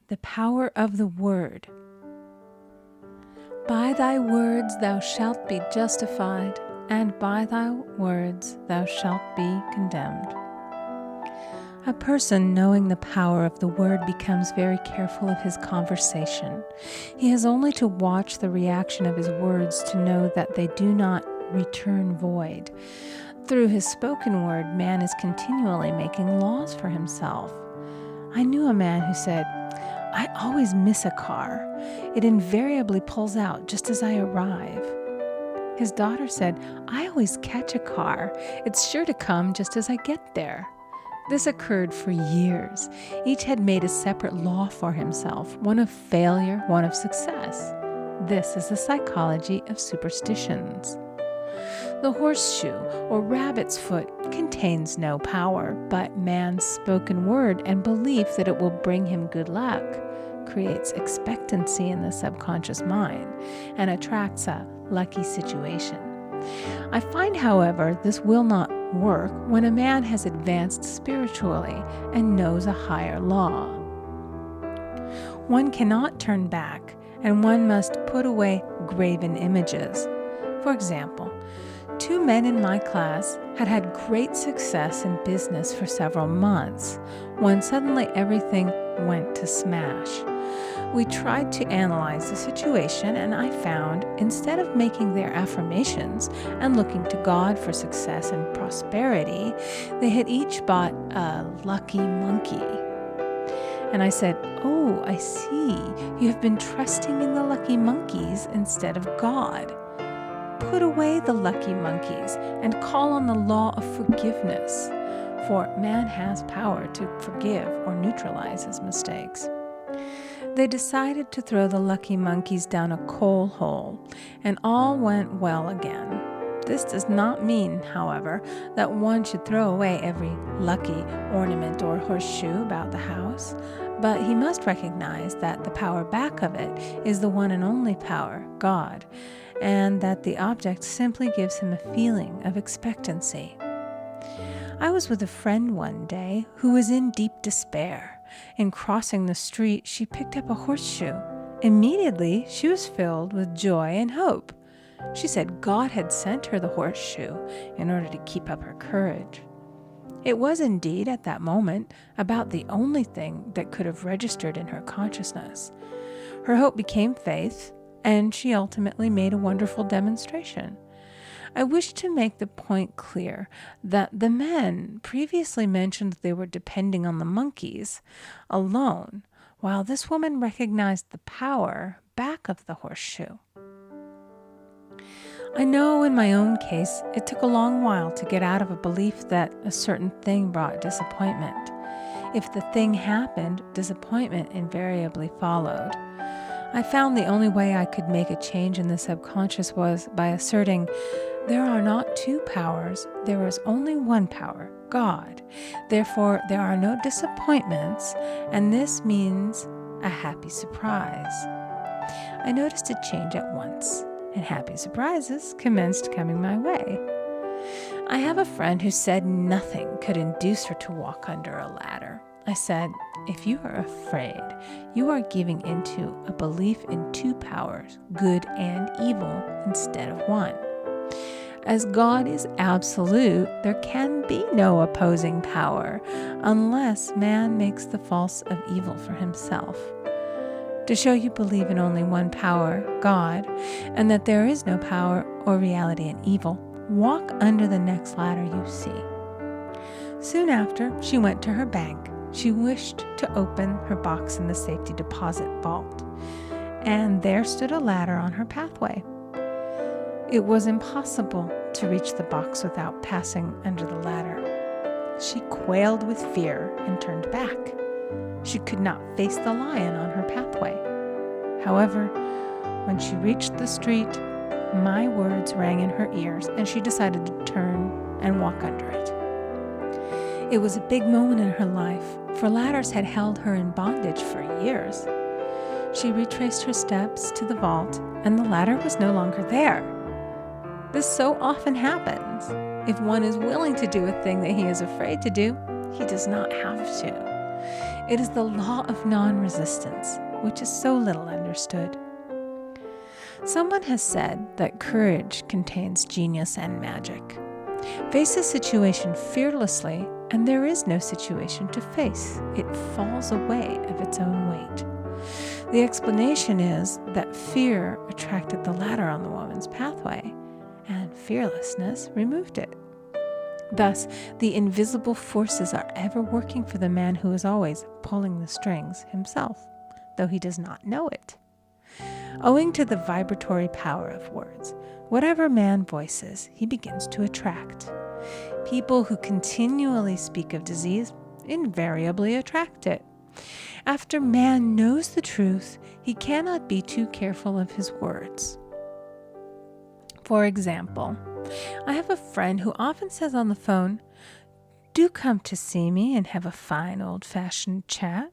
The power of the word. By thy words thou shalt be justified, and by thy words thou shalt be condemned. A person knowing the power of the word becomes very careful of his conversation. He has only to watch the reaction of his words to know that they do not return void. Through his spoken word, man is continually making laws for himself. I knew a man who said, "I always miss a car. It invariably pulls out just as I arrive." His daughter said, "I always catch a car. It's sure to come just as I get there." This occurred for years. Each had made a separate law for himself, one of failure, one of success. This is the psychology of superstitions. The horseshoe or rabbit's foot contains no power, but man's spoken word and belief that it will bring him good luck creates expectancy in the subconscious mind and attracts a lucky situation. I find, however, this will not work when a man has advanced spiritually and knows a higher law. One cannot turn back, and one must put away graven images. For example, 2 men in my class had had great success in business for several months, when suddenly everything went to smash. We tried to analyze the situation, and I found, instead of making their affirmations and looking to God for success and prosperity, they had each bought a lucky monkey. And I said, "Oh, I see. You have been trusting in the lucky monkeys instead of God. Put away the lucky monkeys and call on the law of forgiveness, for man has power to forgive or neutralize his mistakes." They decided to throw the lucky monkeys down a coal hole, and all went well again. This does not mean, however, that one should throw away every lucky ornament or horseshoe about the house, but he must recognize that the power back of it is the one and only power, God, and that the object simply gives him a feeling of expectancy. I was with a friend one day who was in deep despair. In crossing the street, she picked up a horseshoe. Immediately, she was filled with joy and hope. She said God had sent her the horseshoe in order to keep up her courage. It was indeed, at that moment, about the only thing that could have registered in her consciousness. Her hope became faith, and she ultimately made a wonderful demonstration. I wish to make the point clear that the men previously mentioned they were depending on the monkeys alone, while this woman recognized the power back of the horseshoe. I know in my own case, it took a long while to get out of a belief that a certain thing brought disappointment. If the thing happened, disappointment invariably followed. I found the only way I could make a change in the subconscious was by asserting, there are not 2 powers, there is only one power, God. Therefore, there are no disappointments, and this means a happy surprise. I noticed a change at once, and happy surprises commenced coming my way. I have a friend who said nothing could induce her to walk under a ladder. I said, "If you are afraid, you are giving into a belief in 2 powers, good and evil, instead of one. As God is absolute, there can be no opposing power unless man makes the false of evil for himself. To show you believe in only one power, God, and that there is no power or reality in evil, walk under the next ladder you see." Soon after, she went to her bank. She wished to open her box in the safety deposit vault, and there stood a ladder on her pathway. It was impossible to reach the box without passing under the ladder. She quailed with fear and turned back. She could not face the lion on her pathway. However, when she reached the street, my words rang in her ears, and she decided to turn and walk under it. It was a big moment in her life, for ladders had held her in bondage for years. She retraced her steps to the vault, and the ladder was no longer there. This so often happens. If one is willing to do a thing that he is afraid to do, he does not have to. It is the law of non-resistance, which is so little understood. Someone has said that courage contains genius and magic. Face a situation fearlessly, and there is no situation to face. It falls away of its own weight. The explanation is that fear attracted the ladder on the woman's pathway, and fearlessness removed it. Thus, the invisible forces are ever working for the man who is always pulling the strings himself, though he does not know it. Owing to the vibratory power of words, whatever man voices, he begins to attract. People who continually speak of disease invariably attract it. After man knows the truth, he cannot be too careful of his words. For example, I have a friend who often says on the phone, "Do come to see me and have a fine old-fashioned chat."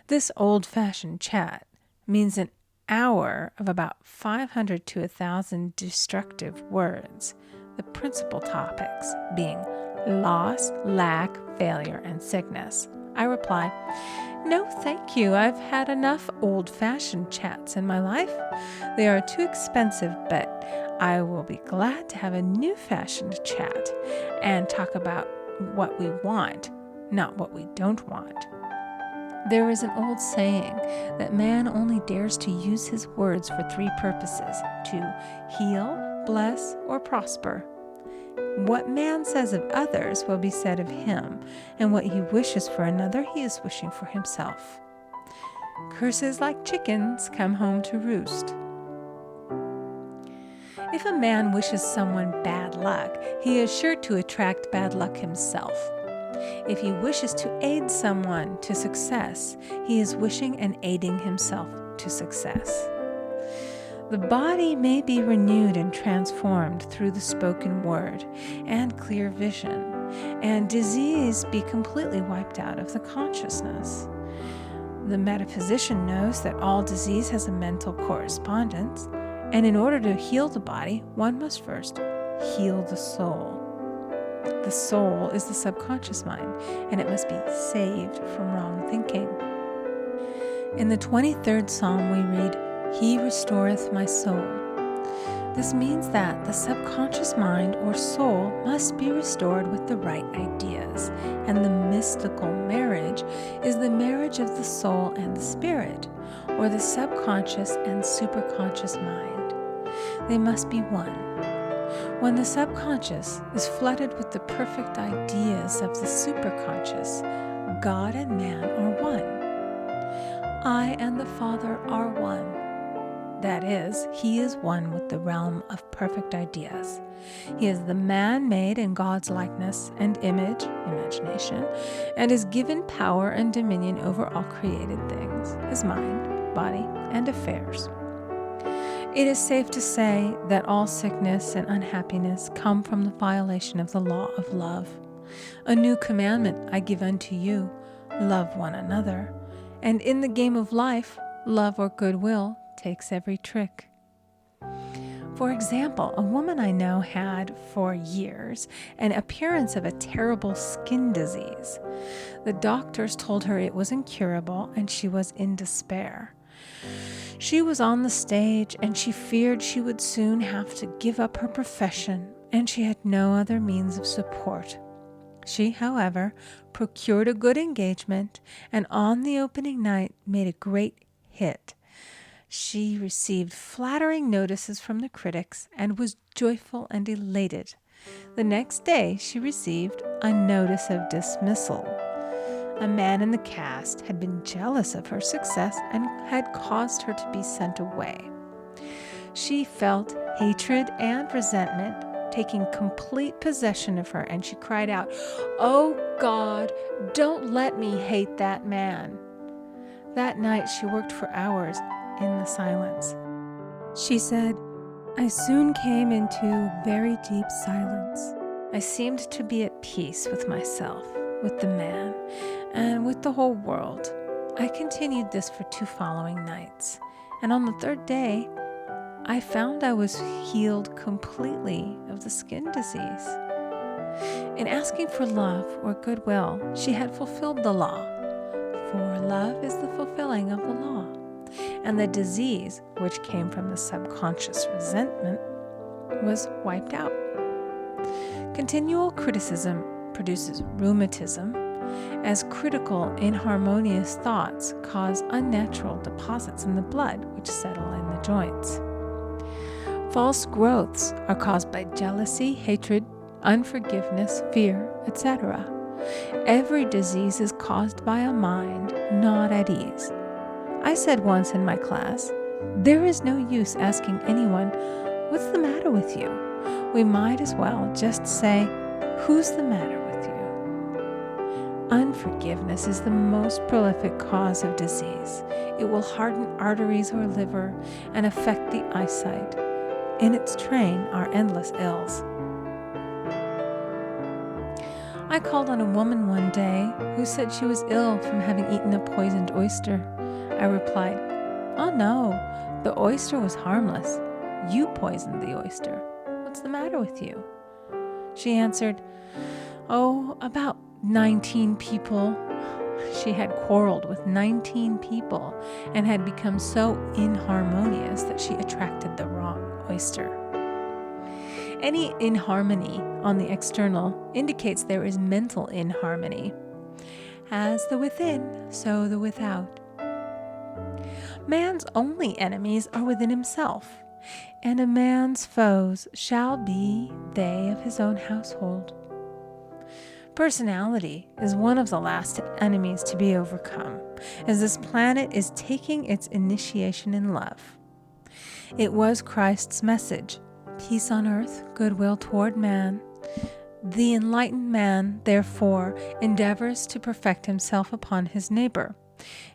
This old-fashioned chat means an hour of about 500 to 1,000 destructive words, the principal topics being loss, lack, failure, and sickness. I reply, "No, thank you. I've had enough old-fashioned chats in my life. They are too expensive, but I will be glad to have a new-fashioned chat and talk about what we want, not what we don't want." There is an old saying that man only dares to use his words for three purposes: to heal, bless, or prosper. What man says of others will be said of him, and what he wishes for another he is wishing for himself. Curses like chickens come home to roost. If a man wishes someone bad luck, he is sure to attract bad luck himself. If he wishes to aid someone to success, he is wishing and aiding himself to success. The body may be renewed and transformed through the spoken word and clear vision, and disease be completely wiped out of the consciousness. The metaphysician knows that all disease has a mental correspondence, and in order to heal the body, one must first heal the soul. The soul is the subconscious mind, and it must be saved from wrong thinking. In the 23rd Psalm we read, "He restoreth my soul." This means that the subconscious mind or soul must be restored with the right ideas, and the mystical marriage is the marriage of the soul and the spirit, or the subconscious and superconscious mind. They must be one. When the subconscious is flooded with the perfect ideas of the superconscious, God and man are one. I and the Father are one. That is, he is one with the realm of perfect ideas. He is the man made in God's likeness and image, imagination, and is given power and dominion over all created things, his mind, body, and affairs. It is safe to say that all sickness and unhappiness come from the violation of the law of love. A new commandment I give unto you, love one another. And in the game of life, love or goodwill takes every trick. For example, a woman I know had for years an appearance of a terrible skin disease. The doctors told her it was incurable and she was in despair. She was on the stage and she feared she would soon have to give up her profession, and she had no other means of support. She, however, procured a good engagement and on the opening night made a great hit. She received flattering notices from the critics and was joyful and elated. The next day she received a notice of dismissal. A man in the cast had been jealous of her success and had caused her to be sent away. She felt hatred and resentment taking complete possession of her, and she cried out, "Oh God, don't let me hate that man." That night she worked for hours in the silence. She said, "I soon came into very deep silence. I seemed to be at peace with myself, with the man, and with the whole world. I continued this for 2 following nights, and on the 3rd day, I found I was healed completely of the skin disease." In asking for love or goodwill, she had fulfilled the law. for love is the fulfilling of the law, and the disease, which came from the subconscious resentment, was wiped out. Continual criticism produces rheumatism, as critical, inharmonious thoughts cause unnatural deposits in the blood which settle in the joints. False growths are caused by jealousy, hatred, unforgiveness, fear, etc. Every disease is caused by a mind not at ease. I said once in my class, there is no use asking anyone, "What's the matter with you?" We might as well just say, "Who's the matter with you?" Unforgiveness is the most prolific cause of disease. It will harden arteries or liver and affect the eyesight. In its train are endless ills. I called on a woman one day who said she was ill from having eaten a poisoned oyster. I replied, "Oh no, the oyster was harmless. You poisoned the oyster. What's the matter with you?" She answered, "Oh, about 19 people." She had quarreled with 19 people and had become so inharmonious that she attracted the wrong oyster. Any inharmony on the external indicates there is mental inharmony. As the within, so the without. Man's only enemies are within himself, and a man's foes shall be they of his own household. Personality is one of the last enemies to be overcome, as this planet is taking its initiation in love. It was Christ's message, peace on earth, goodwill toward man. The enlightened man, therefore, endeavors to perfect himself upon his neighbor.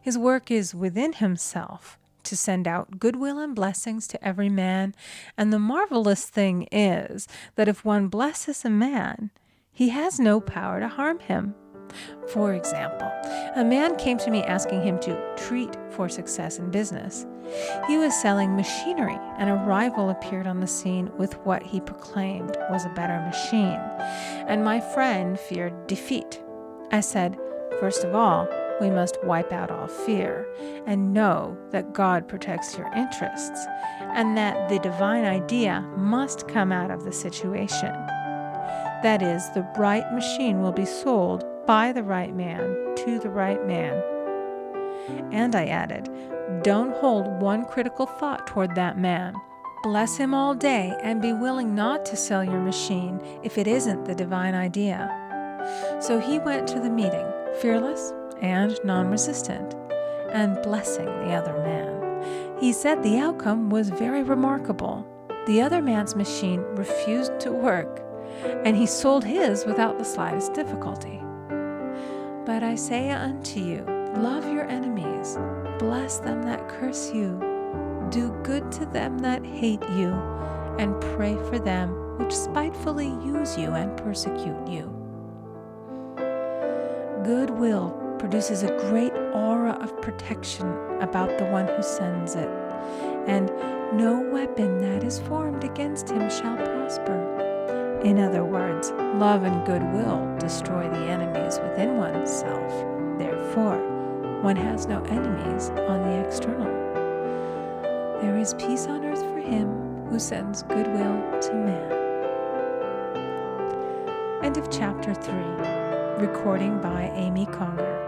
His work is within himself, to send out goodwill and blessings to every man, and the marvelous thing is that if one blesses a man, he has no power to harm him. For example, a man came to me asking him to treat for success in business. He was selling machinery, and a rival appeared on the scene with what he proclaimed was a better machine, and my friend feared defeat. I said, "First of all, we must wipe out all fear and know that God protects your interests and that the divine idea must come out of the situation. That is, the right machine will be sold by the right man to the right man." And I added, "Don't hold one critical thought toward that man. Bless him all day and be willing not to sell your machine if it isn't the divine idea." So he went to the meeting, fearless and non-resistant, and blessing the other man. He said the outcome was very remarkable. The other man's machine refused to work, and he sold his without the slightest difficulty. But I say unto you, love your enemies, bless them that curse you, do good to them that hate you, and pray for them which spitefully use you and persecute you. Goodwill produces a great aura of protection about the one who sends it, and no weapon that is formed against him shall prosper. In other words, love and goodwill destroy the enemies within oneself. Therefore, one has no enemies on the external. There is peace on earth for him who sends goodwill to man. End of chapter 3. Recording by Amy Conger.